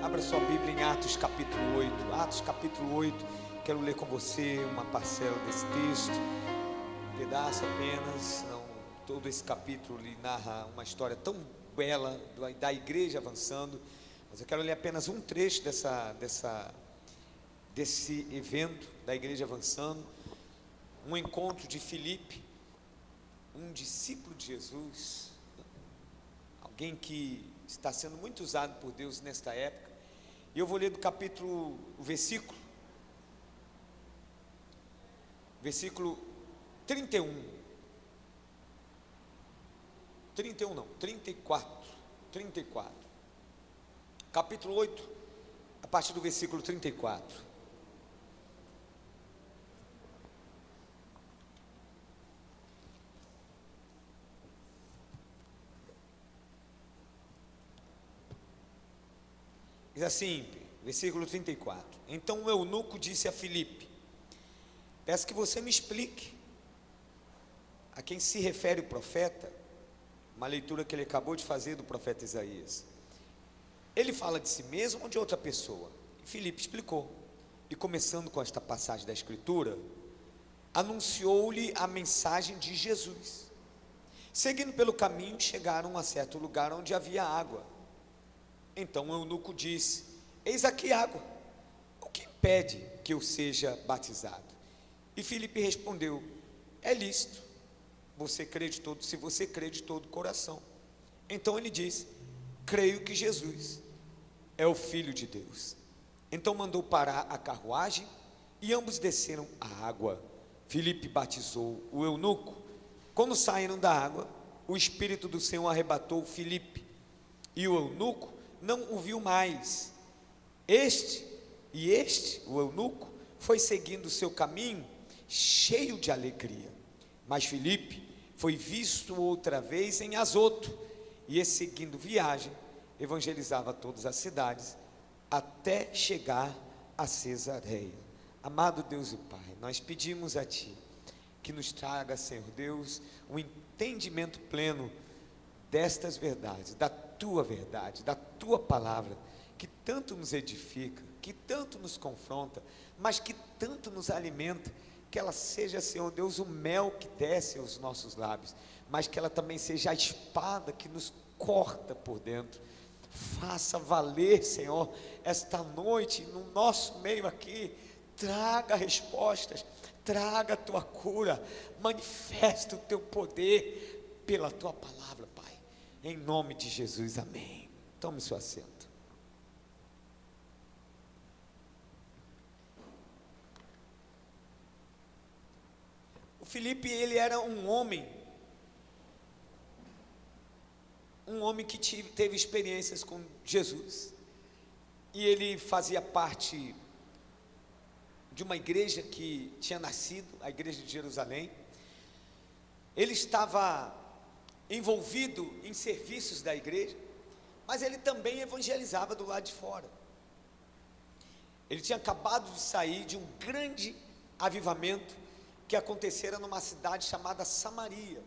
Abra sua Bíblia em Atos capítulo 8. Atos capítulo 8. Quero ler com você uma parcela desse texto, um pedaço apenas. Não, todo esse capítulo lhe narra uma história tão bela da igreja avançando. Mas eu quero ler apenas um trecho desse evento da igreja avançando. Um encontro de Filipe, um discípulo de Jesus, alguém que está sendo muito usado por Deus nesta época. E eu vou ler do capítulo, o versículo 31. 31 não, 34. Capítulo 8, a partir do versículo 34. Diz assim, versículo 34. Então o eunuco disse a Filipe: peço que você me explique a quem se refere o profeta. Uma leitura que ele acabou de fazer do profeta Isaías. Ele fala de si mesmo ou de outra pessoa? E Filipe explicou. E começando com esta passagem da escritura, anunciou-lhe a mensagem de Jesus. Seguindo pelo caminho, chegaram a certo lugar onde havia água. Então o eunuco disse: eis aqui água, o que impede que eu seja batizado? E Filipe respondeu: é lícito, se você crê de todo o coração. Então ele disse: creio que Jesus é o Filho de Deus. Então mandou parar a carruagem e ambos desceram a água. Filipe batizou o eunuco. Quando saíram da água, o Espírito do Senhor arrebatou Filipe, e o eunuco não o viu mais. O eunuco, foi seguindo o seu caminho, cheio de alegria. Mas Filipe foi visto outra vez em Azoto, e seguindo viagem, evangelizava todas as cidades, até chegar a Cesareia. Amado Deus e Pai, nós pedimos a Ti, que nos traga, Senhor Deus, um entendimento pleno destas verdades, da Tua verdade, da Tua palavra, que tanto nos edifica, que tanto nos confronta, mas que tanto nos alimenta, que ela seja, Senhor Deus, o mel que desce aos nossos lábios, mas que ela também seja a espada que nos corta por dentro. Faça valer, Senhor, esta noite no nosso meio aqui. Traga respostas, traga a Tua cura, manifesta o Teu poder pela Tua palavra, Pai, em nome de Jesus, amém. Tome seu assento. O Filipe, ele era um homem que teve experiências com Jesus, e ele fazia parte de uma igreja que tinha nascido, a igreja de Jerusalém. Ele estava envolvido em serviços da igreja, mas ele também evangelizava do lado de fora. Ele tinha acabado de sair de um grande avivamento que acontecera numa cidade chamada Samaria.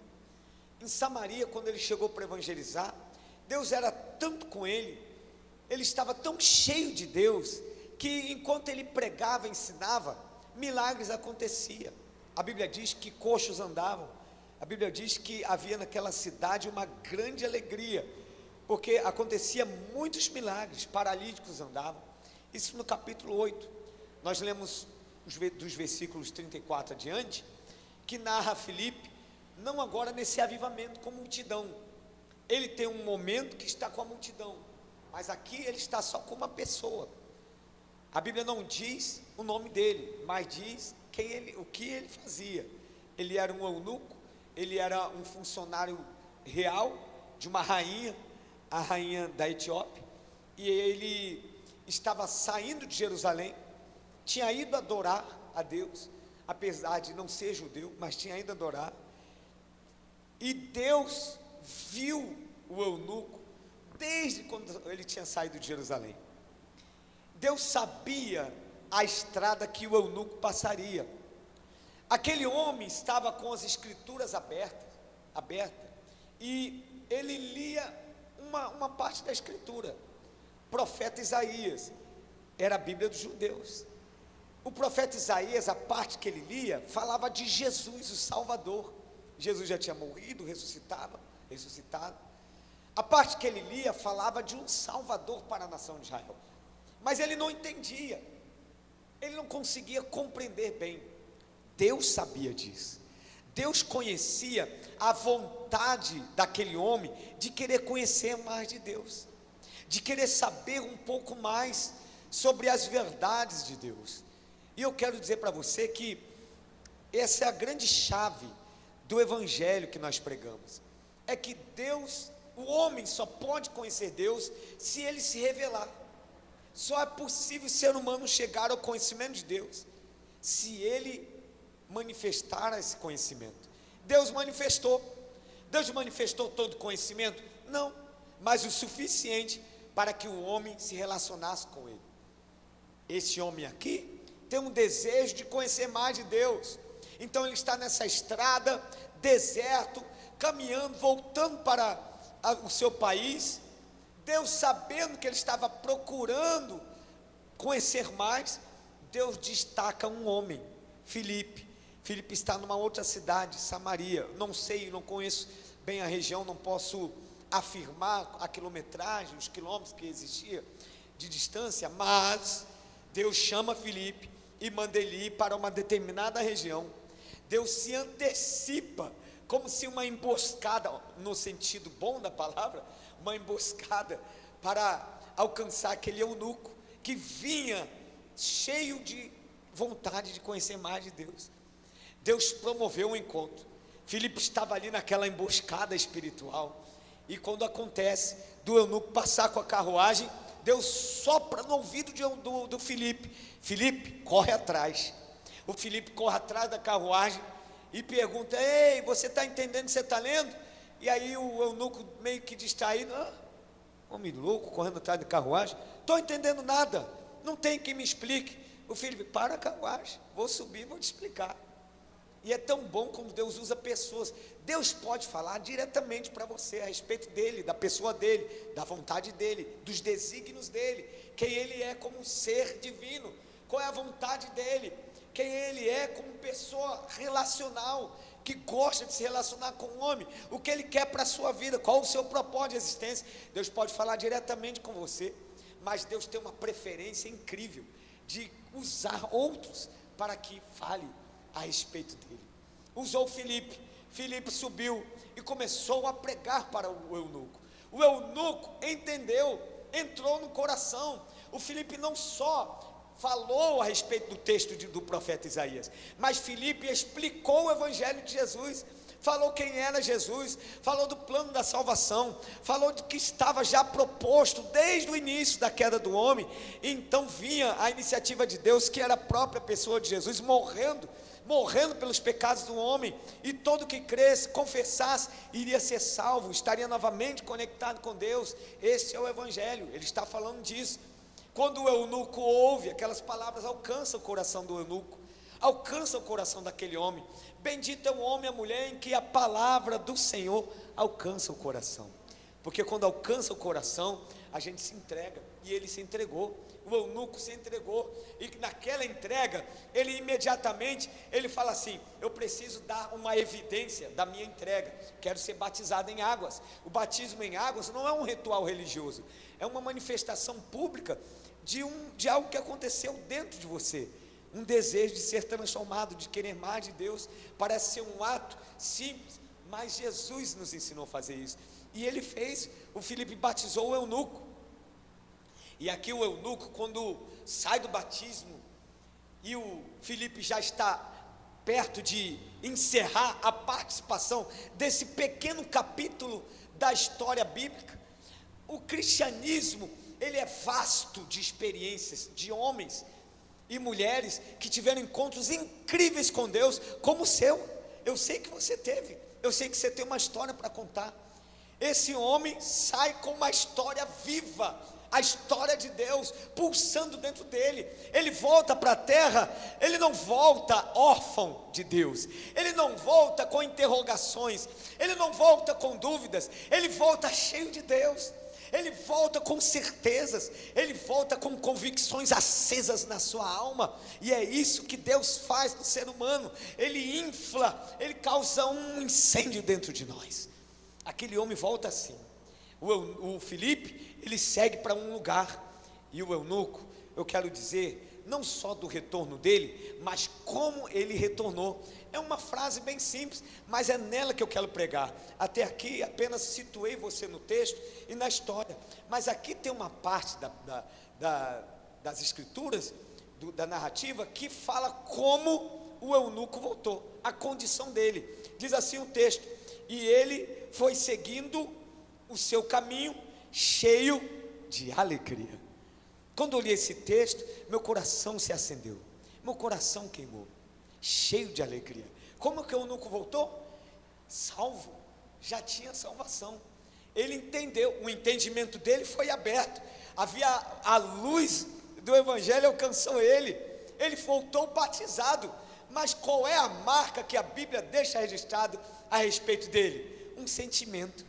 Em Samaria, quando ele chegou para evangelizar, Deus era tanto com ele, ele estava tão cheio de Deus, que enquanto ele pregava, ensinava, milagres aconteciam. A Bíblia diz que coxos andavam, a Bíblia diz que havia naquela cidade uma grande alegria, porque acontecia muitos milagres, paralíticos andavam. Isso no capítulo 8, nós lemos dos versículos 34 adiante, que narra Filipe, não agora nesse avivamento com multidão. Ele tem um momento que está com a multidão, mas aqui ele está só com uma pessoa. A Bíblia não diz o nome dele, mas diz o que ele fazia. Ele era um eunuco, ele era um funcionário real de uma rainha, a rainha da Etiópia, e ele estava saindo de Jerusalém, tinha ido adorar a Deus, apesar de não ser judeu, mas tinha ido adorar, e Deus viu o eunuco desde quando ele tinha saído de Jerusalém. Deus sabia a estrada que o eunuco passaria. Aquele homem estava com as escrituras abertas, e ele lia uma parte da escritura, profeta Isaías, era a Bíblia dos judeus. O profeta Isaías, a parte que ele lia, falava de Jesus, o Salvador. Jesus já tinha morrido, ressuscitado. A parte que ele lia falava de um Salvador para a nação de Israel. Mas ele não entendia, ele não conseguia compreender bem. Deus sabia disso. Deus conhecia a vontade daquele homem de querer conhecer mais de Deus, de querer saber um pouco mais sobre as verdades de Deus. E eu quero dizer para você que essa é a grande chave do evangelho que nós pregamos. É que Deus, o homem só pode conhecer Deus se ele se revelar. Só é possível o ser humano chegar ao conhecimento de Deus se ele manifestar esse conhecimento. Deus manifestou todo conhecimento? Não, mas o suficiente para que o homem se relacionasse com ele. Esse homem aqui tem um desejo de conhecer mais de Deus, então ele está nessa estrada, deserto, caminhando, voltando para o seu país. Deus, sabendo que ele estava procurando conhecer mais, Deus destaca um homem, Filipe. Filipe está numa outra cidade, Samaria. Não sei, não conheço bem a região, não posso afirmar a quilometragem, os quilômetros que existia de distância, mas Deus chama Filipe e manda ele ir para uma determinada região. Deus se antecipa, como se uma emboscada, no sentido bom da palavra, uma emboscada para alcançar aquele eunuco que vinha cheio de vontade de conhecer mais de Deus. Deus promoveu um encontro. Filipe estava ali naquela emboscada espiritual, e quando acontece do eunuco passar com a carruagem, Deus sopra no ouvido do Filipe: Filipe, corre atrás. O Filipe corre atrás da carruagem e pergunta: ei, você está entendendo o que você está lendo? E aí o eunuco meio que distraído: homem louco, correndo atrás da carruagem, estou entendendo nada, não tem quem me explique. O Filipe: para a carruagem, vou subir e vou te explicar. E é tão bom quando Deus usa pessoas. Deus pode falar diretamente para você a respeito dele, da pessoa dele, da vontade dele, dos desígnios dele, quem ele é como ser divino, qual é a vontade dele, quem ele é como pessoa relacional, que gosta de se relacionar com o homem, o que ele quer para a sua vida, qual o seu propósito de existência. Deus pode falar diretamente com você, mas Deus tem uma preferência incrível de usar outros para que fale a respeito dele. Usou Filipe. Filipe subiu e começou a pregar para o eunuco. O eunuco entendeu, entrou no coração. O Filipe não só falou a respeito do texto do profeta Isaías, mas Filipe explicou o evangelho de Jesus, falou quem era Jesus, falou do plano da salvação, falou de que estava já proposto desde o início da queda do homem. E então vinha a iniciativa de Deus, que era a própria pessoa de Jesus, morrendo pelos pecados do homem, e todo que cresce, confessasse, iria ser salvo, estaria novamente conectado com Deus. Esse é o evangelho, ele está falando disso. Quando o eunuco ouve, aquelas palavras alcançam o coração do eunuco, alcançam o coração daquele homem. Bendito é o homem e a mulher em que a palavra do Senhor alcança o coração, porque quando alcança o coração, a gente se entrega, e ele se entregou. O eunuco se entregou, e naquela entrega, ele imediatamente, ele fala assim: eu preciso dar uma evidência da minha entrega, quero ser batizado em águas. O batismo em águas não é um ritual religioso, é uma manifestação pública de algo que aconteceu dentro de você, um desejo de ser transformado, de querer mais de Deus. Parece ser um ato simples, mas Jesus nos ensinou a fazer isso, e ele fez. O Filipe batizou o eunuco. E aqui o eunuco, quando sai do batismo, e o Filipe já está perto de encerrar a participação desse pequeno capítulo da história bíblica. O cristianismo, ele é vasto de experiências, de homens e mulheres que tiveram encontros incríveis com Deus, como o seu. Eu sei que você teve, eu sei que você tem uma história para contar. Esse homem sai com uma história viva, a história de Deus pulsando dentro dele. Ele volta para a terra, ele não volta órfão de Deus, ele não volta com interrogações, ele não volta com dúvidas, ele volta cheio de Deus. ele volta com certezas, ele volta com convicções acesas na sua alma, e é isso que Deus faz no ser humano, ele infla, ele causa um incêndio dentro de nós. Aquele homem volta assim, o Filipe, ele segue para um lugar, e o eunuco, eu quero dizer, não só do retorno dele, mas como ele retornou. É uma frase bem simples, mas é nela que eu quero pregar. Até aqui apenas situei você no texto e na história, mas aqui tem uma parte das escrituras, da narrativa, que fala como o eunuco voltou, a condição dele. Diz assim o texto: e ele foi seguindo o seu caminho cheio de alegria. Quando eu li esse texto, meu coração se acendeu, meu coração queimou, cheio de alegria. Como que o eunuco voltou? Salvo, já tinha salvação. Ele entendeu, o entendimento dele foi aberto, havia a luz do evangelho alcançou ele voltou batizado. Mas qual é a marca que a Bíblia deixa registrado a respeito dele? Um sentimento,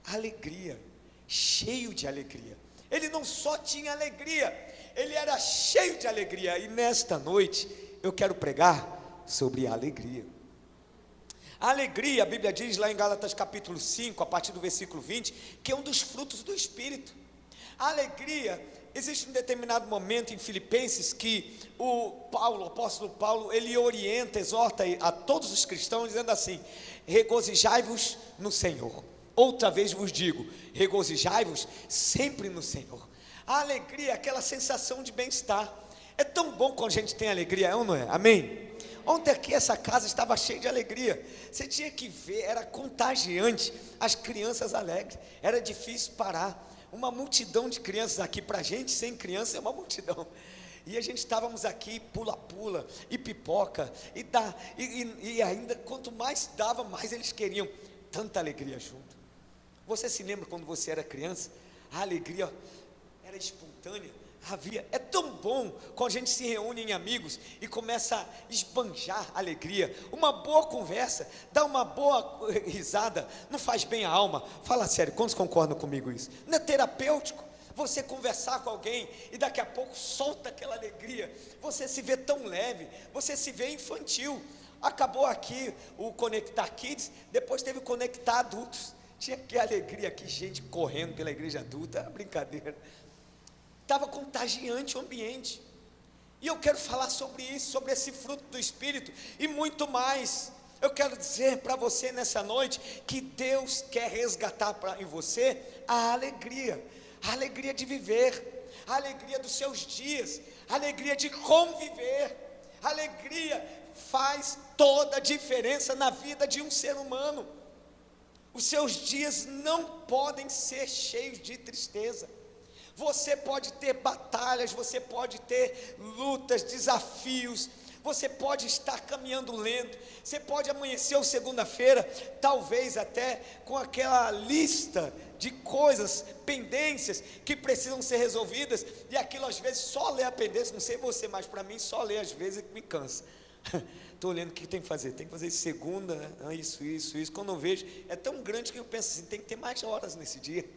alegria, cheio de alegria. Ele não só tinha alegria, ele era cheio de alegria. E nesta noite eu quero pregar sobre a alegria. A alegria, a Bíblia diz lá em Gálatas capítulo 5, a partir do versículo 20, que é um dos frutos do Espírito. A alegria, existe um determinado momento em Filipenses que o apóstolo Paulo, ele orienta, exorta a todos os cristãos, dizendo assim: regozijai-vos no Senhor. Outra vez vos digo, regozijai-vos sempre no Senhor. A alegria é aquela sensação de bem-estar. É tão bom quando a gente tem alegria, é ou não é? Amém? Ontem aqui essa casa estava cheia de alegria. Você tinha que ver, era contagiante, as crianças alegres, era difícil parar. Uma multidão de crianças aqui, para a gente sem criança é uma multidão. E a gente estávamos aqui, pula-pula, e pipoca, e ainda quanto mais dava, mais eles queriam. Tanta alegria junto. Você se lembra quando você era criança? A alegria era espontânea, é tão bom quando a gente se reúne em amigos e começa a esbanjar alegria. Uma boa conversa, dá uma boa risada, não faz bem a alma. Fala sério, quantos concordam comigo isso? Não é terapêutico? Você conversar com alguém e daqui a pouco solta aquela alegria, você se vê tão leve, você se vê infantil. Acabou aqui o Conectar Kids, depois teve o Conectar Adultos. Tinha que alegria aqui, gente correndo pela igreja adulta, era brincadeira. Estava contagiante o ambiente. E eu quero falar sobre isso, sobre esse fruto do Espírito e muito mais. Eu quero dizer para você nessa noite que Deus quer resgatar em você a alegria de viver, a alegria dos seus dias, a alegria de conviver. A alegria faz toda a diferença na vida de um ser humano. Os seus dias não podem ser cheios de tristeza. Você pode ter batalhas, você pode ter lutas, desafios, você pode estar caminhando lento, você pode amanhecer ou segunda-feira, talvez até com aquela lista de coisas, pendências que precisam ser resolvidas, e aquilo às vezes só ler a pendência, não sei você, mas para mim só ler às vezes me cansa. Estou olhando o que tem que fazer segunda, né? Isso, quando eu vejo, é tão grande que eu penso assim, tem que ter mais horas nesse dia,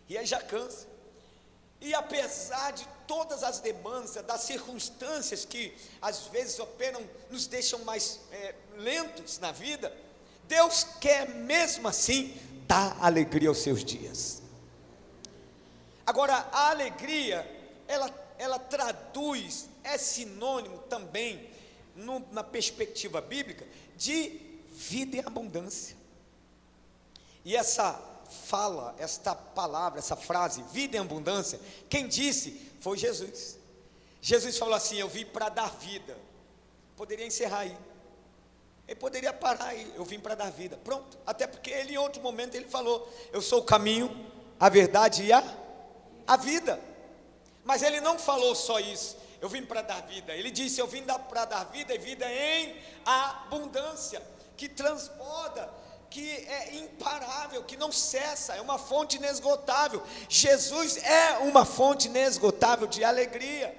e aí já cansa. E apesar de todas as demandas, das circunstâncias que às vezes operam, nos deixam mais lentos na vida, Deus quer mesmo assim dar alegria aos seus dias. Agora, a alegria, ela traduz, é sinônimo também, na perspectiva bíblica, de vida em abundância. E esta palavra, essa frase, vida em abundância, quem disse foi Jesus. Jesus falou assim: eu vim para dar vida. Poderia encerrar aí, ele poderia parar aí, eu vim para dar vida, pronto. Até porque ele em outro momento ele falou: eu sou o caminho, a verdade e a vida. Mas ele não falou só isso, eu vim para dar vida. Ele disse: eu vim para dar vida, e vida em abundância, que transborda, que é imparável, que não cessa, é uma fonte inesgotável. Jesus é uma fonte inesgotável de alegria.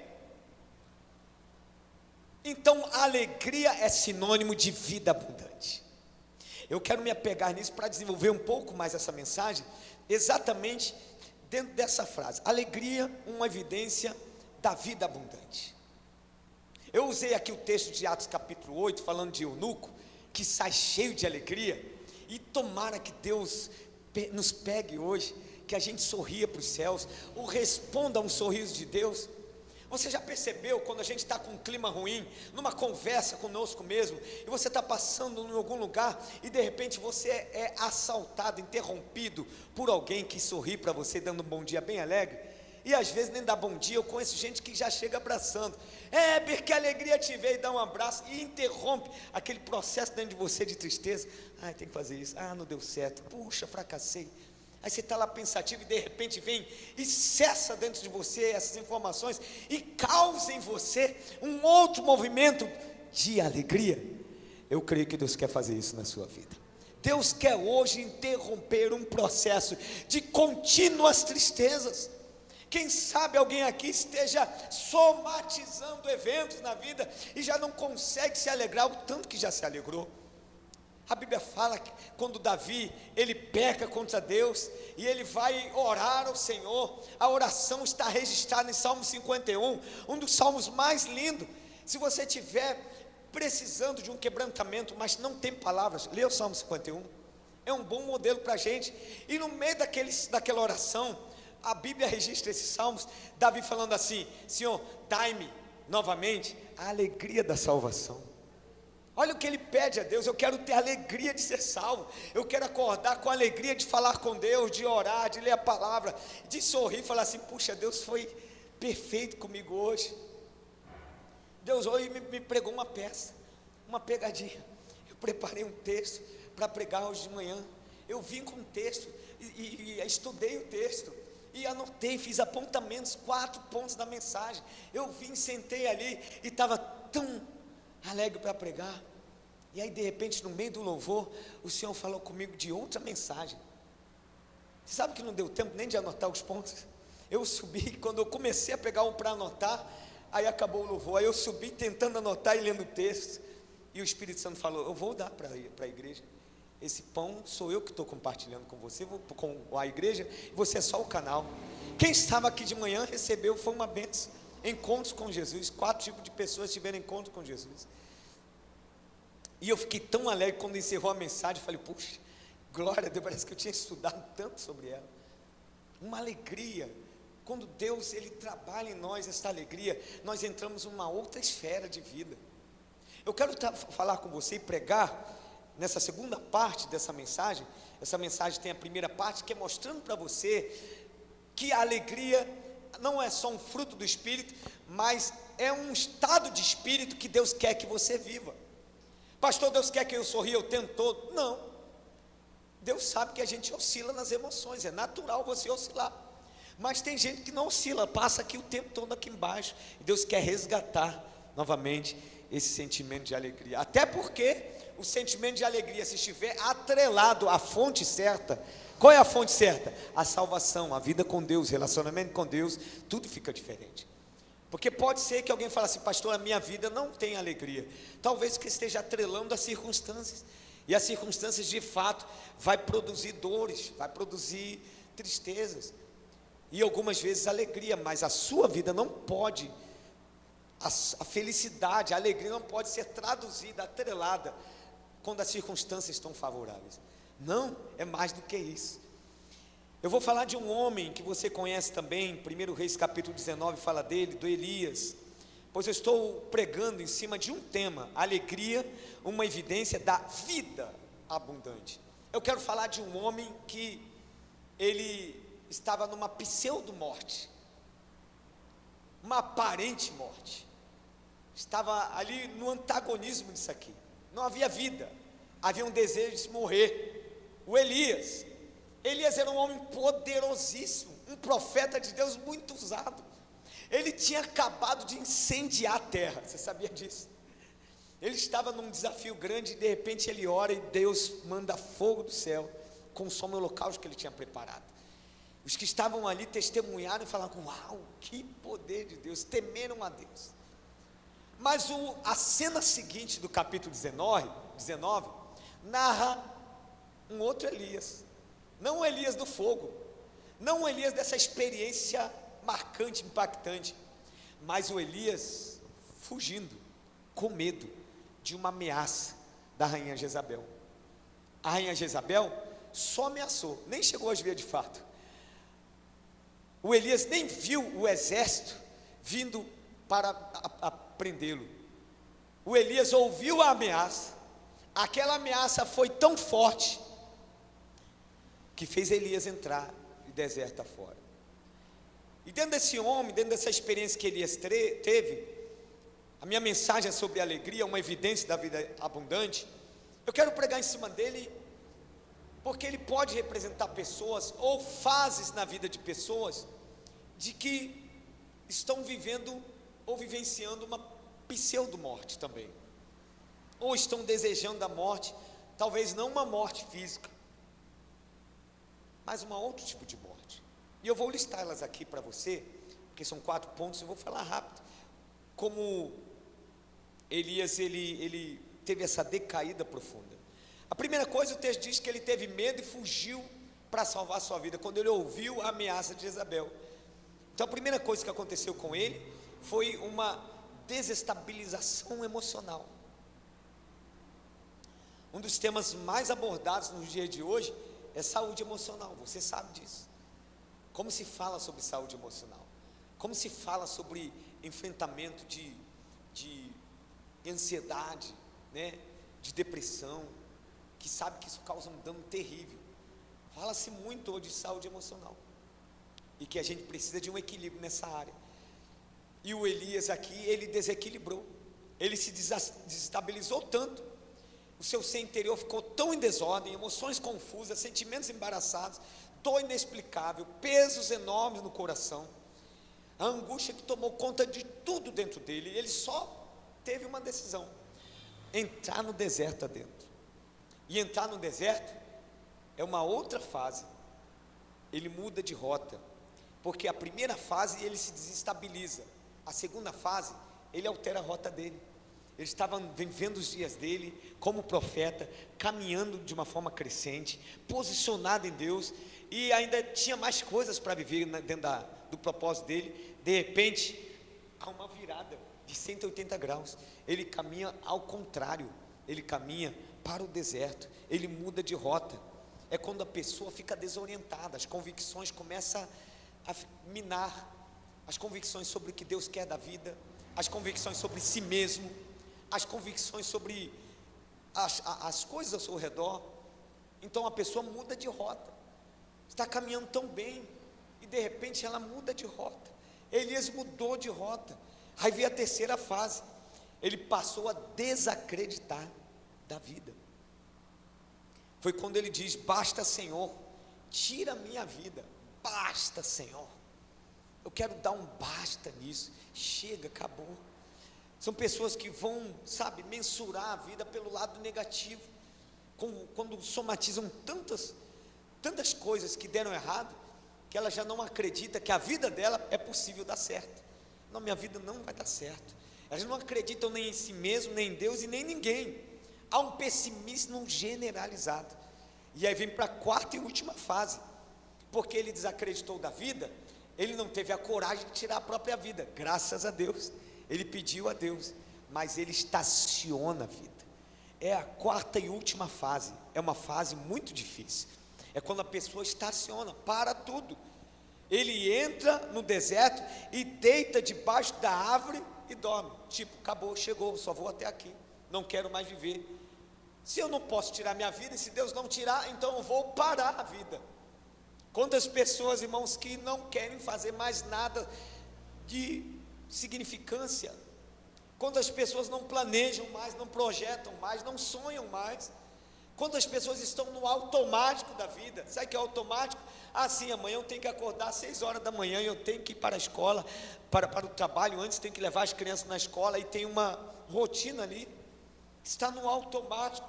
Então, alegria é sinônimo de vida abundante. Eu quero me apegar nisso para desenvolver um pouco mais essa mensagem, exatamente dentro dessa frase: alegria, uma evidência da vida abundante. Eu usei aqui o texto de Atos capítulo 8, falando de eunuco, que sai cheio de alegria, e tomara que Deus nos pegue hoje, que a gente sorria para os céus, ou responda a um sorriso de Deus. Você já percebeu quando a gente está com um clima ruim, numa conversa conosco mesmo, e você está passando em algum lugar, e de repente você é assaltado, interrompido por alguém que sorri para você, dando um bom dia bem alegre, e às vezes nem dá bom dia. Eu conheço gente que já chega abraçando, porque a alegria te veio, e dá um abraço, e interrompe aquele processo dentro de você de tristeza. Tem que fazer isso, não deu certo, puxa, fracassei. Aí você está lá pensativo, e de repente vem e cessa dentro de você essas informações, e causa em você um outro movimento de alegria. Eu creio que Deus quer fazer isso na sua vida. Deus quer hoje interromper um processo de contínuas tristezas. Quem sabe alguém aqui esteja somatizando eventos na vida, e já não consegue se alegrar o tanto que já se alegrou. A Bíblia fala que quando Davi, ele peca contra Deus, e ele vai orar ao Senhor, a oração está registrada em Salmo 51, um dos salmos mais lindos. Se você estiver precisando de um quebrantamento, mas não tem palavras, lê o Salmo 51, é um bom modelo para a gente. E no meio daquela oração, a Bíblia registra esses salmos, Davi falando assim: Senhor, dai-me novamente a alegria da salvação. Olha o que ele pede a Deus: eu quero ter alegria de ser salvo, eu quero acordar com alegria de falar com Deus, de orar, de ler a palavra, de sorrir, falar assim: puxa, Deus foi perfeito comigo hoje. Deus hoje me pregou uma peça, uma pegadinha. Eu preparei um texto para pregar hoje de manhã. Eu vim com um texto e estudei o texto, e anotei, fiz apontamentos, 4 pontos da mensagem. Eu vim, sentei ali e estava tão alegre para pregar. E aí de repente, no meio do louvor, o Senhor falou comigo de outra mensagem. Você sabe que não deu tempo nem de anotar os pontos? Eu subi, quando eu comecei a pegar um para anotar, aí acabou o louvor, aí eu subi tentando anotar e lendo o texto, e o Espírito Santo falou: eu vou dar para a igreja, esse pão sou eu que estou compartilhando com você, com a igreja, e você é só o canal. Quem estava aqui de manhã recebeu, foi uma bênção, encontros com Jesus, 4 tipos de pessoas tiveram encontro com Jesus, e eu fiquei tão alegre quando encerrou a mensagem. Falei: puxa, glória a Deus, parece que eu tinha estudado tanto sobre ela. Uma alegria, quando Deus ele trabalha em nós essa alegria, nós entramos numa outra esfera de vida. Eu quero falar com você e pregar nessa segunda parte dessa mensagem. Essa mensagem tem a primeira parte, que é mostrando para você que a alegria não é só um fruto do Espírito, mas é um estado de espírito que Deus quer que você viva. Pastor, Deus quer que eu sorria o tempo todo? Não. Deus sabe que a gente oscila nas emoções, é natural você oscilar, mas tem gente que não oscila, passa aqui o tempo todo aqui embaixo, e Deus quer resgatar novamente esse sentimento de alegria, até porque o sentimento de alegria, se estiver atrelado à fonte certa, qual é a fonte certa? A salvação, a vida com Deus, relacionamento com Deus, tudo fica diferente. Porque pode ser que alguém fale assim: pastor, a minha vida não tem alegria. Talvez que esteja atrelando as circunstâncias, e as circunstâncias de fato vai produzir dores, vai produzir tristezas, e algumas vezes alegria, mas a sua vida não pode, a felicidade, a alegria não pode ser traduzida, atrelada, quando as circunstâncias estão favoráveis. Não, é mais do que isso. Eu vou falar de um homem que você conhece também, 1 Reis capítulo 19 fala dele, do Elias, pois eu estou pregando em cima de um tema: alegria, uma evidência da vida abundante. Eu quero falar de um homem que ele estava numa pseudo-morte, uma aparente morte, estava ali no antagonismo disso aqui, não havia vida, havia um desejo de morrer. O Elias era um homem poderosíssimo, um profeta de Deus muito usado. Ele tinha acabado de incendiar a terra, você sabia disso? Ele estava num desafio grande, e de repente ele ora, e Deus manda fogo do céu, consome o holocausto que ele tinha preparado. Os que estavam ali testemunharam e falaram: uau, que poder de Deus, temeram a Deus. Mas a cena seguinte do capítulo 19 narra um outro Elias, não o Elias do fogo, não o Elias dessa experiência marcante, impactante, mas o Elias fugindo, com medo de uma ameaça da rainha Jezabel. A rainha Jezabel só ameaçou, nem chegou a ver de fato. O Elias nem viu o exército vindo para prendê-lo. O Elias ouviu a ameaça, aquela ameaça foi tão forte, que fez Elias entrar e deserto afora. E dentro desse homem, dentro dessa experiência que Elias teve, a minha mensagem é sobre alegria, uma evidência da vida abundante. Eu quero pregar em cima dele, porque ele pode representar pessoas, ou fases na vida de pessoas, de que estão vivendo, ou vivenciando uma pseudo-morte também, ou estão desejando a morte, talvez não uma morte física, mas um outro tipo de morte. E eu vou listar elas aqui para você, porque são 4 pontos, eu vou falar rápido. Como Elias, ele teve essa decaída profunda. A primeira coisa, o texto diz que ele teve medo e fugiu para salvar a sua vida, quando ele ouviu a ameaça de Jezabel. Então a primeira coisa que aconteceu com ele, foi uma desestabilização emocional. Um dos temas mais abordados nos dias de hoje, é saúde emocional, você sabe disso. Como se fala sobre saúde emocional? Como se fala sobre enfrentamento de ansiedade, né? De depressão, que sabe que isso causa um dano terrível. Fala-se muito hoje de saúde emocional, e que a gente precisa de um equilíbrio nessa área. E o Elias aqui, ele desequilibrou, ele se desestabilizou tanto, o seu ser interior ficou tão em desordem, emoções confusas, sentimentos embaraçados, dor inexplicável, pesos enormes no coração, a angústia que tomou conta de tudo dentro dele. Ele só teve uma decisão: entrar no deserto adentro. E entrar no deserto é uma outra fase. Ele muda de rota, porque a primeira fase ele se desestabiliza, a segunda fase ele altera a rota dele. Ele estava vivendo os dias dele como profeta, caminhando de uma forma crescente, posicionado em Deus, e ainda tinha mais coisas para viver dentro do propósito dele. De repente, há uma virada de 180 graus, ele caminha ao contrário, ele caminha para o deserto, ele muda de rota. É quando a pessoa fica desorientada, as convicções começam a minar, as convicções sobre o que Deus quer da vida, as convicções sobre si mesmo, as convicções sobre as coisas ao seu redor. Então a pessoa muda de rota, está caminhando tão bem, e de repente ela muda de rota. Elias mudou de rota. Aí veio a terceira fase, ele passou a desacreditar da vida. Foi quando ele diz: basta, Senhor, tira a minha vida, basta, Senhor, eu quero dar um basta nisso, chega, acabou. São pessoas que vão, mensurar a vida pelo lado negativo, quando somatizam tantas coisas que deram errado, que ela já não acredita que a vida dela é possível dar certo. Não, minha vida não vai dar certo. Elas não acreditam nem em si mesmo, nem em Deus e nem em ninguém. Há um pessimismo generalizado. E aí vem para a quarta e última fase, porque ele desacreditou da vida, ele não teve a coragem de tirar a própria vida, graças a Deus. Ele pediu a Deus, mas ele estaciona a vida. É a quarta e última fase, é uma fase muito difícil. É quando a pessoa estaciona, para tudo. Ele entra no deserto e deita debaixo da árvore e dorme. Tipo, acabou, chegou, só vou até aqui, não quero mais viver. Se eu não posso tirar minha vida, e se Deus não tirar, então eu vou parar a vida. Quantas pessoas, irmãos, que não querem fazer mais nada de significância. Quantas pessoas não planejam mais, não projetam mais, não sonham mais. Quantas pessoas estão no automático da vida. Sabe o que é automático? Sim, amanhã eu tenho que acordar às 6 horas da manhã, eu tenho que ir para a escola, para o trabalho, antes tenho que levar as crianças na escola, e tem uma rotina ali. Está no automático,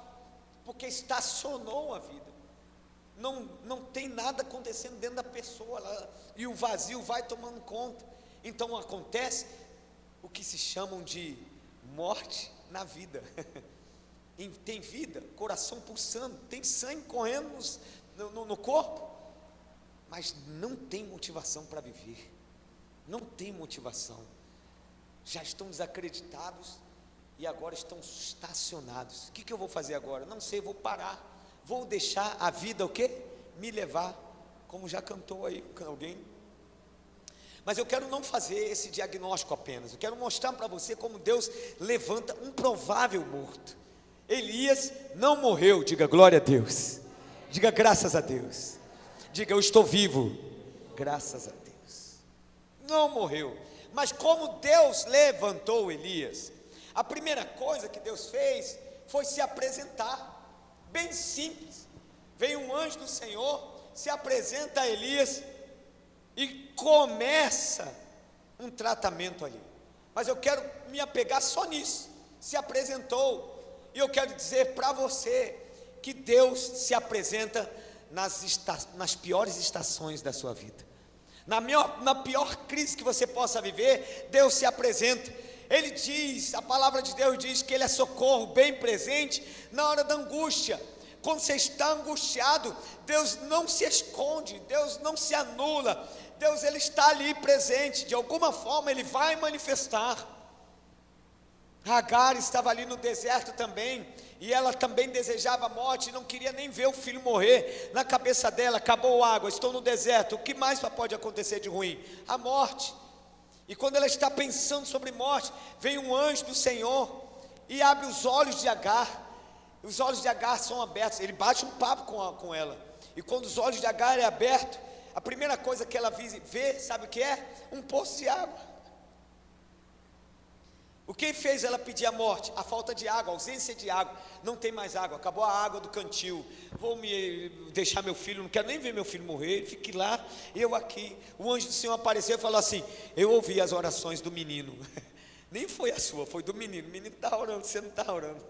porque estacionou a vida. Não tem nada acontecendo dentro da pessoa, e o vazio vai tomando conta. Então acontece o que se chamam de morte na vida. Tem vida, coração pulsando, tem sangue correndo no corpo, mas não tem motivação para viver, não tem motivação, já estão desacreditados e agora estão estacionados. O que eu vou fazer agora? Não sei, vou parar, vou deixar a vida o quê? Me levar, como já cantou aí alguém. Mas eu quero não fazer esse diagnóstico apenas, eu quero mostrar para você como Deus levanta um provável morto. Elias não morreu, diga glória a Deus, diga graças a Deus, diga eu estou vivo, graças a Deus. Não morreu, mas como Deus levantou Elias, a primeira coisa que Deus fez foi se apresentar, bem simples. Veio um anjo do Senhor, se apresenta a Elias e começa um tratamento ali. Mas eu quero me apegar só nisso. Se apresentou, e eu quero dizer para você que Deus se apresenta nas piores estações da sua vida. Na pior crise que você possa viver, Deus se apresenta. Ele diz, a palavra de Deus diz que Ele é socorro bem presente na hora da angústia. Quando você está angustiado, Deus não se esconde, Deus não se anula, Deus Ele está ali presente, de alguma forma Ele vai manifestar. Agar estava ali no deserto também, e ela também desejava a morte, não queria nem ver o filho morrer. Na cabeça dela, acabou a água, estou no deserto, o que mais pode acontecer de ruim? A morte. E quando ela está pensando sobre morte, vem um anjo do Senhor e abre os olhos de Agar. Os olhos de Agar são abertos, ele bate um papo com ela, e quando os olhos de Agar é aberto, a primeira coisa que ela vê, sabe o que é? Um poço de água. O que fez ela pedir a morte? A falta de água, a ausência de água. Não tem mais água, acabou a água do cantil. Vou me deixar meu filho, não quero nem ver meu filho morrer, fique lá, eu aqui. O anjo do Senhor apareceu e falou assim: eu ouvi as orações do menino. Nem foi a sua, foi do menino. O menino está orando, você não está orando.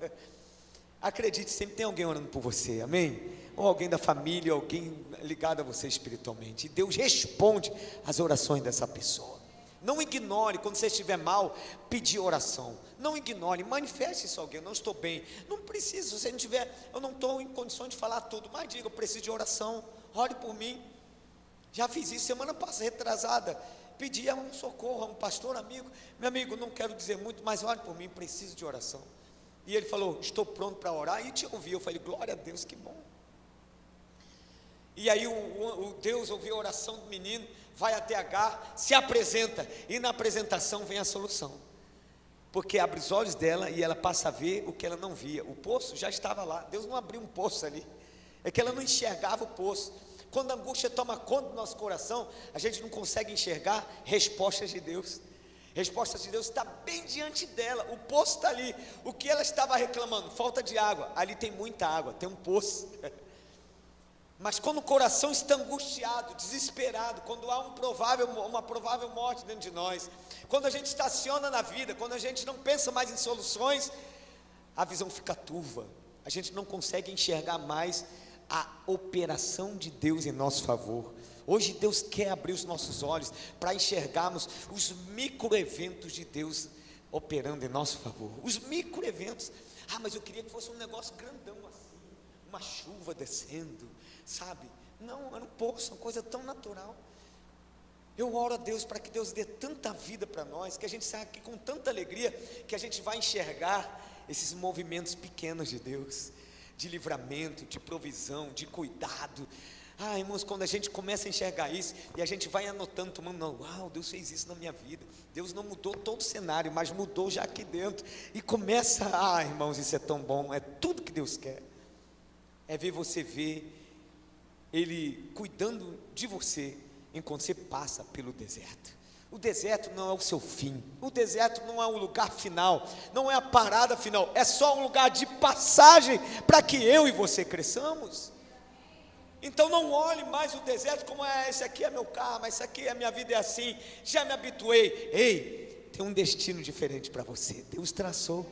Acredite, sempre tem alguém orando por você, amém? Ou alguém da família, alguém ligado a você espiritualmente. E Deus responde às orações dessa pessoa. Não ignore, quando você estiver mal, pedir oração. Não ignore, manifeste isso a alguém. Eu não estou bem, não preciso, se você não tiver, eu não estou em condições de falar tudo, mas diga, eu preciso de oração, ore por mim. Já fiz isso semana passada, retrasada, pedi um socorro a um pastor amigo. Meu amigo, não quero dizer muito, mas ore por mim, preciso de oração. E ele falou, estou pronto para orar, e te ouvi. Eu falei, glória a Deus, que bom. E aí o Deus ouviu a oração do menino, vai até Agar, se apresenta, e na apresentação vem a solução, porque abre os olhos dela e ela passa a ver o que ela não via. O poço já estava lá, Deus não abriu um poço ali, é que ela não enxergava o poço. Quando a angústia toma conta do nosso coração, a gente não consegue enxergar respostas de Deus. Respostas de Deus está bem diante dela, o poço está ali. O que ela estava reclamando? Falta de água. Ali tem muita água, tem um poço. Mas quando o coração está angustiado, desesperado, quando há uma provável morte dentro de nós, quando a gente estaciona na vida, quando a gente não pensa mais em soluções, a visão fica turva, a gente não consegue enxergar mais a operação de Deus em nosso favor. Hoje Deus quer abrir os nossos olhos para enxergarmos os microeventos de Deus operando em nosso favor. Os microeventos. Mas eu queria que fosse um negócio grandão assim, uma chuva descendo, sabe? Não, era um poço, uma coisa tão natural. Eu oro a Deus para que Deus dê tanta vida para nós, que a gente saia aqui com tanta alegria, que a gente vai enxergar esses movimentos pequenos de Deus, de livramento, de provisão, de cuidado. Irmãos, quando a gente começa a enxergar isso, e a gente vai anotando, tomando, uau, Deus fez isso na minha vida. Deus não mudou todo o cenário, mas mudou já aqui dentro. E começa, irmãos, isso é tão bom, é tudo que Deus quer. É ver você ver Ele cuidando de você, enquanto você passa pelo deserto. O deserto não é o seu fim, o deserto não é um lugar final, não é a parada final, é só um lugar de passagem, para que eu e você cresçamos. Então não olhe mais o deserto como, esse aqui é meu karma, esse aqui a minha vida é assim, já me habituei. Ei, tem um destino diferente para você, Deus traçou.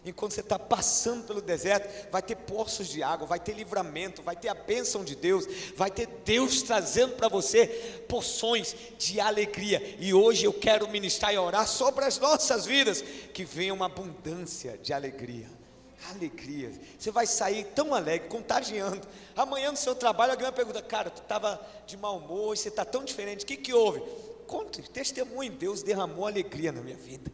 Enquanto você está passando pelo deserto, vai ter poços de água, vai ter livramento, vai ter a bênção de Deus, vai ter Deus trazendo para você porções de alegria. E hoje eu quero ministrar e orar sobre as nossas vidas, que venha uma abundância de alegria, Alegria. Você vai sair tão alegre, contagiando. Amanhã no seu trabalho alguém vai perguntar: cara, tu estava de mau humor, você está tão diferente, o que houve? Conte, testemunhe. Deus derramou alegria na minha vida.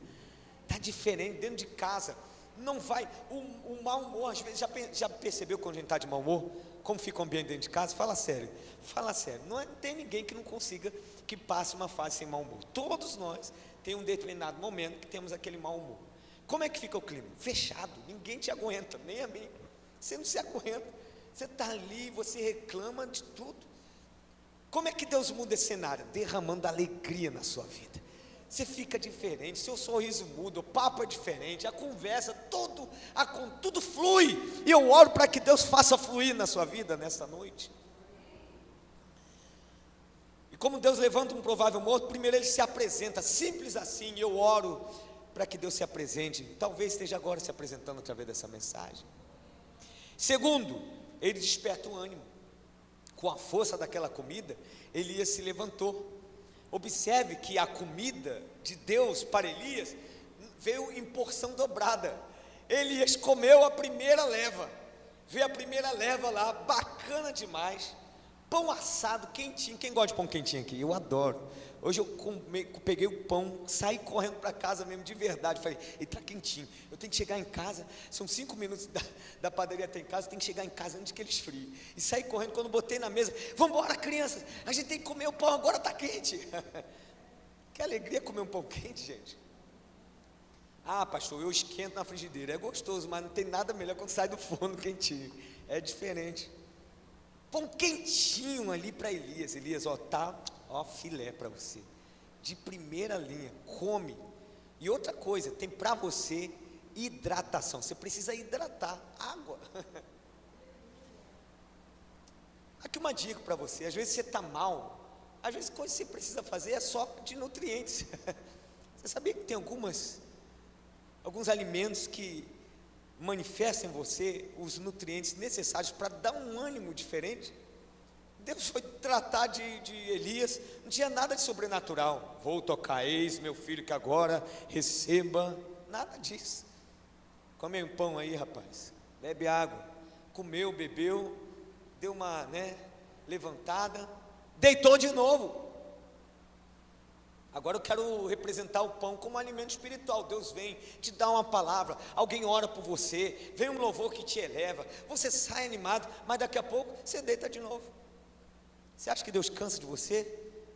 Está diferente dentro de casa. Não vai, o mau humor, às vezes, já percebeu quando a gente está de mau humor? Como fica o ambiente dentro de casa? Fala sério. Não tem ninguém que não consiga, que passe uma fase sem mau humor. Todos nós tem um determinado momento que temos aquele mau humor. Como é que fica o clima? Fechado, ninguém te aguenta, nem a mim. Você não se aguenta, você está ali, você reclama de tudo. Como é que Deus muda esse cenário? Derramando alegria na sua vida. Você fica diferente, seu sorriso muda, o papo é diferente, a conversa, tudo flui. E eu oro para que Deus faça fluir na sua vida nessa noite. E como Deus levanta um provável morto, primeiro Ele se apresenta, simples assim. Eu oro para que Deus se apresente. Talvez esteja agora se apresentando através dessa mensagem. Segundo, Ele desperta o ânimo. Com a força daquela comida, Elias se levantou. Observe que a comida de Deus para Elias veio em porção dobrada. Elias comeu a primeira leva. Veio a primeira leva lá, bacana demais. Pão assado, quentinho. Quem gosta de pão quentinho aqui? Eu adoro. Hoje eu peguei o pão, saí correndo para casa mesmo, de verdade. Falei, ele está quentinho. Eu tenho que chegar em casa, são 5 minutos da padaria até em casa, eu tenho que chegar em casa antes que ele esfrie. E saí correndo, quando botei na mesa, vamos embora, crianças, a gente tem que comer o pão, agora está quente. Que alegria comer um pão quente, gente. Ah, pastor, eu esquento na frigideira. É gostoso, mas não tem nada melhor quando sai do forno quentinho. É diferente. Pão quentinho ali para Elias. Elias, filé para você, de primeira linha, come. E outra coisa, tem para você hidratação. Você precisa hidratar, água. Aqui uma dica para você. Às vezes você está mal, às vezes a coisa que você precisa fazer é só de nutrientes. Você sabia que tem alguns alimentos que manifestam em você os nutrientes necessários para dar um ânimo diferente? Deus foi tratar de Elias, não tinha nada de sobrenatural. Vou tocar, eis meu filho que agora receba, nada disso. Come um pão aí, rapaz, bebe água. Comeu, bebeu, deu uma levantada, deitou de novo. Agora eu quero representar o pão como alimento espiritual. Deus vem te dar uma palavra, alguém ora por você, vem um louvor que te eleva, você sai animado, mas daqui a pouco você deita de novo. Você acha que Deus cansa de você?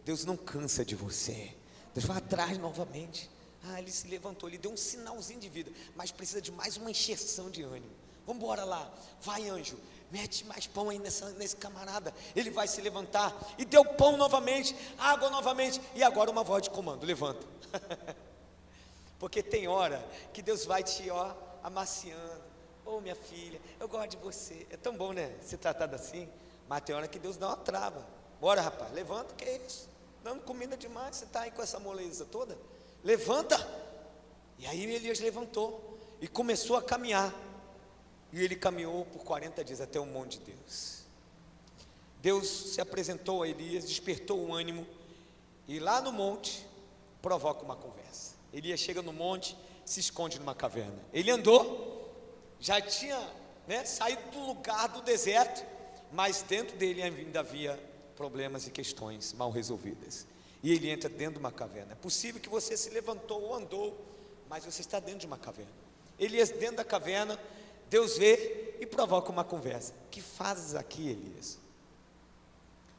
Deus não cansa de você. Deus vai atrás novamente. Ele se levantou, ele deu um sinalzinho de vida, mas precisa de mais uma encheção de ânimo. Vamos embora lá, vai anjo, mete mais pão aí nesse camarada. Ele vai se levantar, e deu pão novamente, água novamente, e agora uma voz de comando, levanta. Porque tem hora que Deus vai te amaciando. Minha filha, eu gosto de você. É tão bom, né, ser tratado assim. Mas tem hora que Deus dá uma trava. Bora, rapaz, levanta, que é isso? Dando comida demais, você está aí com essa moleza toda? Levanta. E aí Elias levantou e começou a caminhar. E ele caminhou por 40 dias até o monte de Deus. Deus se apresentou a Elias, despertou o ânimo, e lá no monte provoca uma conversa. Elias chega no monte, se esconde numa caverna. Ele andou, já tinha saído do lugar do deserto, mas dentro dele ainda havia problemas e questões mal resolvidas. E ele entra dentro de uma caverna. É possível que você se levantou ou andou, mas você está dentro de uma caverna. Elias dentro da caverna, Deus vê e provoca uma conversa. O que fazes aqui, Elias?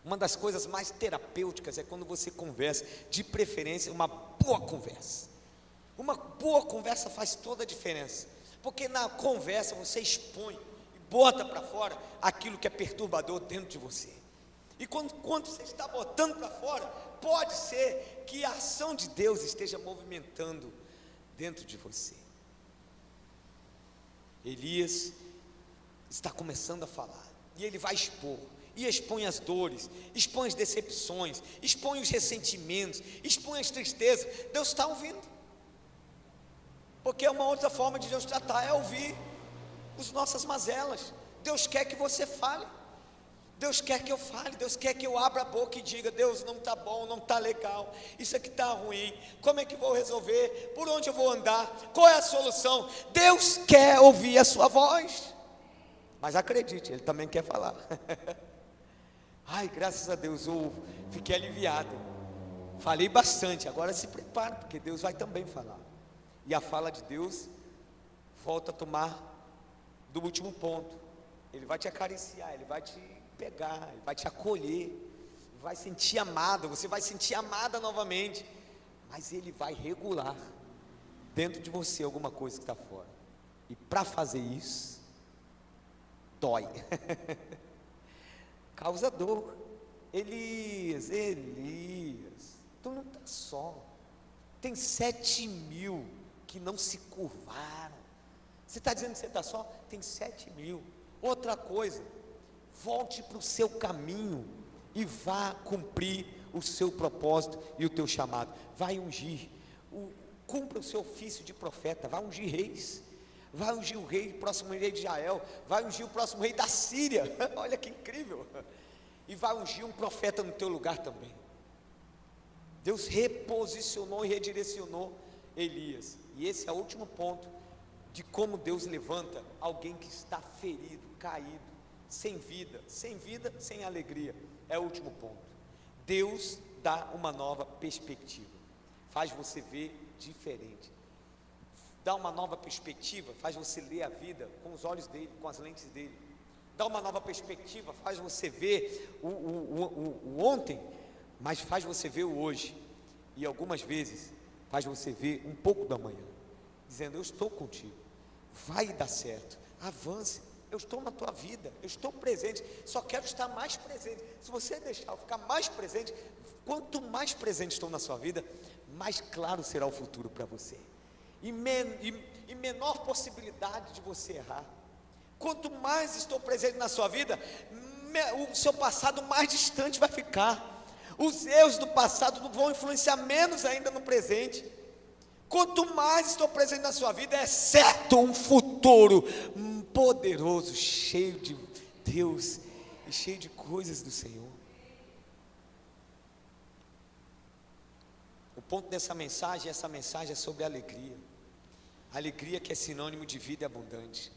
Uma das coisas mais terapêuticas é quando você conversa, de preferência uma boa conversa. Uma boa conversa faz toda a diferença, porque na conversa você expõe e bota para fora aquilo que é perturbador dentro de você. E quando você está botando para fora, pode ser que a ação de Deus esteja movimentando dentro de você. Elias está começando a falar, e ele vai expor, e expõe as dores, expõe as decepções, expõe os ressentimentos, expõe as tristezas. Deus está ouvindo, porque é uma outra forma de Deus tratar, é ouvir as nossas mazelas. Deus quer que você fale. Deus quer que eu fale, Deus quer que eu abra a boca e diga: Deus, não está bom, não está legal, isso aqui está ruim, como é que vou resolver, por onde eu vou andar, qual é a solução? Deus quer ouvir a sua voz, mas acredite, Ele também quer falar. Ai, graças a Deus, eu fiquei aliviado, falei bastante, agora se prepara, porque Deus vai também falar, e a fala de Deus volta a tomar do último ponto. Ele vai te acariciar, Ele vai te pegar, Ele vai te acolher, vai sentir amado, você vai sentir amada novamente, mas Ele vai regular dentro de você alguma coisa que está fora, e para fazer isso, dói, causa dor. Elias, tu não está só, tem 7.000 que não se curvaram. Você está dizendo que você está só? Tem 7.000. Outra coisa, volte para o seu caminho e vá cumprir o seu propósito e o teu chamado. Vai ungir, cumpra o seu ofício de profeta, vai ungir reis, vai ungir o rei, o próximo rei de Israel, vai ungir o próximo rei da Síria, olha que incrível, e vai ungir um profeta no teu lugar também. Deus reposicionou e redirecionou Elias, e esse é o último ponto, de como Deus levanta alguém que está ferido, caído, sem vida, sem alegria. É o último ponto. Deus dá uma nova perspectiva, faz você ver diferente, dá uma nova perspectiva, faz você ler a vida com os olhos dele, com as lentes dele, dá uma nova perspectiva, faz você ver o ontem, mas faz você ver o hoje, e algumas vezes faz você ver um pouco da manhã, dizendo: eu estou contigo, vai dar certo, avance, eu estou na tua vida, eu estou presente, só quero estar mais presente. Se você deixar eu ficar mais presente, quanto mais presente estou na sua vida, mais claro será o futuro para você, e menor possibilidade de você errar. Quanto mais estou presente na sua vida, o seu passado mais distante vai ficar, os erros do passado vão influenciar menos ainda no presente. Quanto mais estou presente na sua vida, é certo um futuro poderoso, cheio de Deus e cheio de coisas do Senhor. O ponto dessa mensagem é sobre alegria. Alegria que é sinônimo de vida abundante.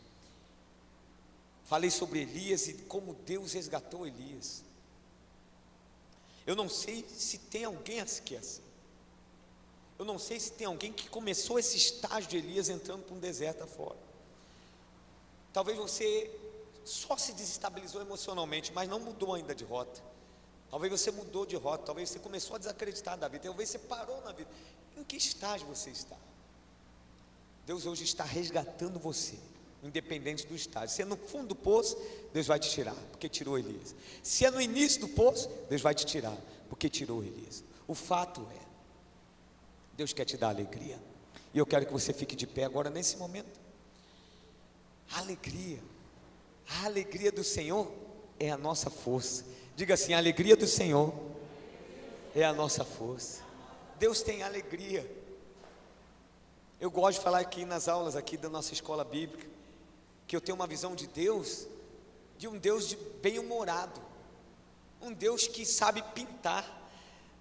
Falei sobre Elias e como Deus resgatou Elias. Eu não sei se tem alguém aqui assim. Eu não sei se tem alguém que começou esse estágio de Elias entrando para um deserto afora. Talvez você só se desestabilizou emocionalmente, mas não mudou ainda de rota. Talvez você mudou de rota, talvez você começou a desacreditar da vida, talvez você parou na vida. Em que estágio você está? Deus hoje está resgatando você, independente do estágio. Se é no fundo do poço, Deus vai te tirar, porque tirou Elias. Se é no início do poço, Deus vai te tirar, porque tirou Elias. O fato é, Deus quer te dar alegria, e eu quero que você fique de pé agora nesse momento. A alegria do Senhor é a nossa força. Diga assim: a alegria do Senhor é a nossa força. Deus tem alegria. Eu gosto de falar aqui nas aulas aqui da nossa escola bíblica, que eu tenho uma visão de Deus, de um Deus de bem-humorado, um Deus que sabe pintar.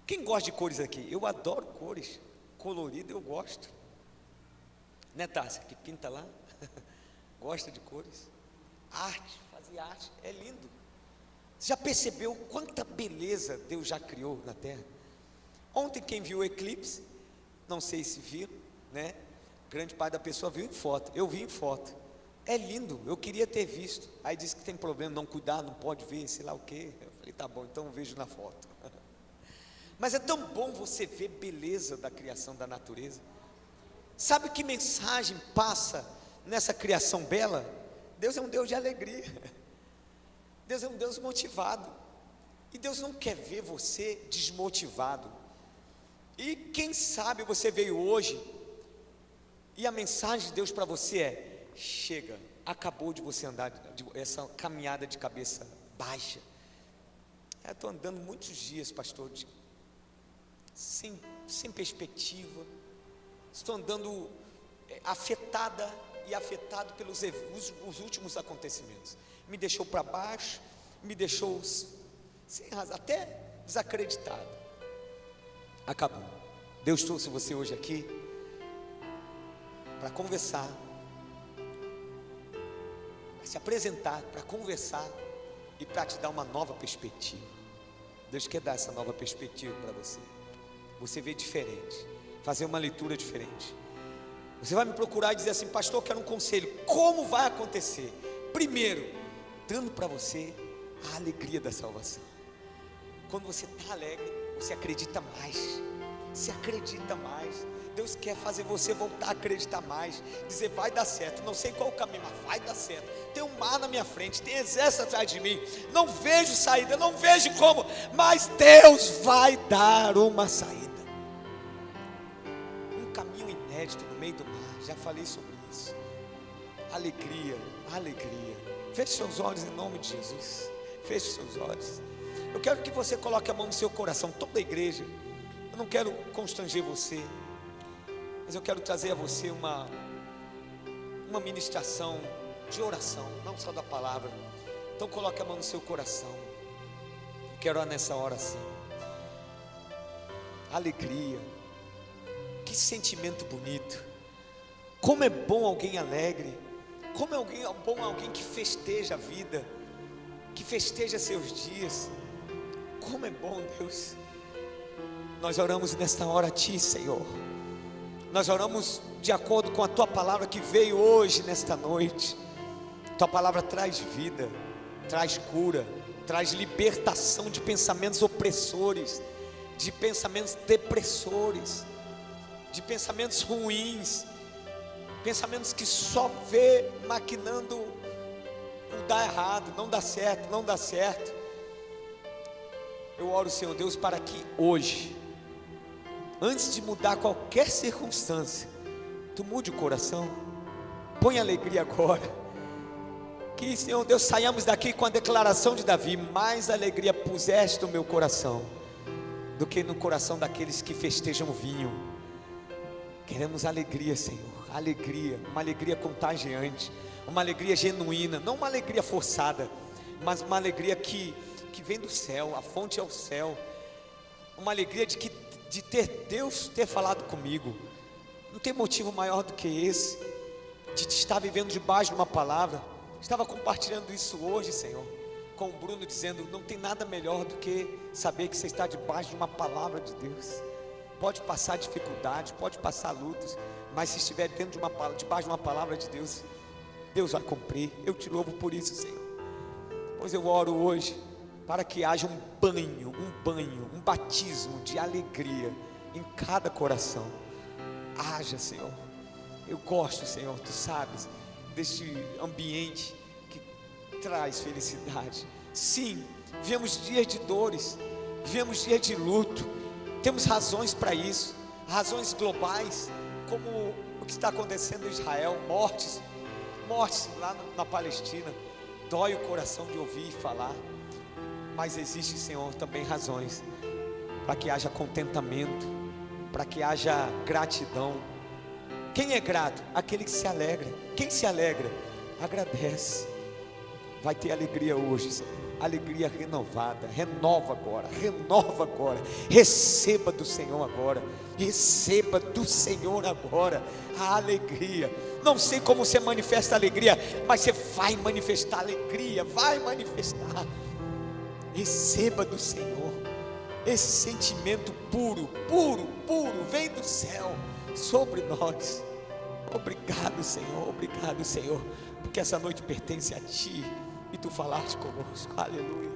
Quem gosta de cores aqui? Eu adoro cores, colorido eu gosto, né, Tássia, que pinta lá, gosta de cores, arte, fazer arte, é lindo. Você já percebeu quanta beleza Deus já criou na terra? Ontem quem viu o eclipse, não sei se viram, né, grande parte da pessoa viu em foto, eu vi em foto, é lindo, eu queria ter visto, aí disse que tem problema, não cuidar, não pode ver, sei lá o que, eu falei, tá bom, então eu vejo na foto. Mas é tão bom você ver beleza da criação da natureza. Sabe que mensagem passa nessa criação bela? Deus é um Deus de alegria, Deus é um Deus motivado, e Deus não quer ver você desmotivado. E quem sabe você veio hoje, e a mensagem de Deus para você é: chega, acabou de você andar essa caminhada de cabeça baixa. Eu estou andando muitos dias, pastor, sem perspectiva, estou andando afetado pelos os últimos acontecimentos, me deixou para baixo, me deixou sem razão, até desacreditado. Acabou. Deus trouxe você hoje aqui para conversar, para se apresentar, para conversar e para te dar uma nova perspectiva. Deus quer dar essa nova perspectiva para você. Você vê diferente, fazer uma leitura diferente. Você vai me procurar e dizer assim: pastor, eu quero um conselho. Como vai acontecer? Primeiro, dando para você a alegria da salvação. Quando você está alegre, você acredita mais. Você acredita mais. Deus quer fazer você voltar a acreditar mais. Dizer: vai dar certo, não sei qual o caminho, mas vai dar certo. Tem um mar na minha frente, tem exército atrás de mim, não vejo saída, não vejo como, mas Deus vai dar uma saída. Um caminho inédito no meio do mar. Já falei sobre isso. Alegria, alegria. Feche seus olhos em nome de Jesus. Feche seus olhos. Eu quero que você coloque a mão no seu coração, toda a igreja. Eu não quero constranger você, mas eu quero trazer a você uma ministração de oração, não só da palavra. Então coloque a mão no seu coração. Eu quero orar nessa hora assim. Alegria. Que sentimento bonito. Como é bom alguém alegre. Como é bom alguém que festeja a vida, que festeja seus dias. Como é bom, Deus. Nós oramos nesta hora a Ti, Senhor. Nós oramos de acordo com a Tua palavra que veio hoje, nesta noite. Tua palavra traz vida, traz cura, traz libertação de pensamentos opressores, de pensamentos depressores, de pensamentos ruins, pensamentos que só vê maquinando, não dá errado, não dá certo, não dá certo. Eu oro, Senhor Deus, para que hoje, antes de mudar qualquer circunstância, Tu mude o coração, põe alegria agora. Que, Senhor Deus, saiamos daqui com a declaração de Davi: mais alegria puseste no meu coração do que no coração daqueles que festejam o vinho. Queremos alegria, Senhor, alegria, uma alegria contagiante, uma alegria genuína, não uma alegria forçada, mas uma alegria que vem do céu, a fonte é o céu. Uma alegria de ter Deus ter falado comigo. Não tem motivo maior do que esse, de estar vivendo debaixo de uma palavra. Estava compartilhando isso hoje, Senhor, com o Bruno, dizendo: não tem nada melhor do que saber que você está debaixo de uma palavra de Deus. Pode passar dificuldade, pode passar lutas, mas se estiver debaixo de uma palavra de Deus, Deus vai cumprir. Eu te louvo por isso, Senhor. Pois eu oro hoje para que haja um banho, um batismo de alegria em cada coração. Haja, Senhor. Eu gosto, Senhor, Tu sabes, deste ambiente que traz felicidade. Sim, vivemos dias de dores, vivemos dias de luto, temos razões para isso, razões globais, como o que está acontecendo em Israel, mortes lá na Palestina. Dói o coração de ouvir e falar, mas existe, Senhor, também razões para que haja contentamento, para que haja gratidão. Quem é grato? Aquele que se alegra. Quem se alegra? Agradece. Vai ter alegria hoje, Senhor. Alegria renovada. Renova agora. Receba do Senhor agora. Receba do Senhor agora a alegria. Não sei como você manifesta a alegria, mas você vai manifestar alegria. Vai manifestar. Receba do Senhor esse sentimento puro, vem do céu sobre nós. Obrigado, Senhor, porque essa noite pertence a Ti e Tu falaste conosco. Aleluia.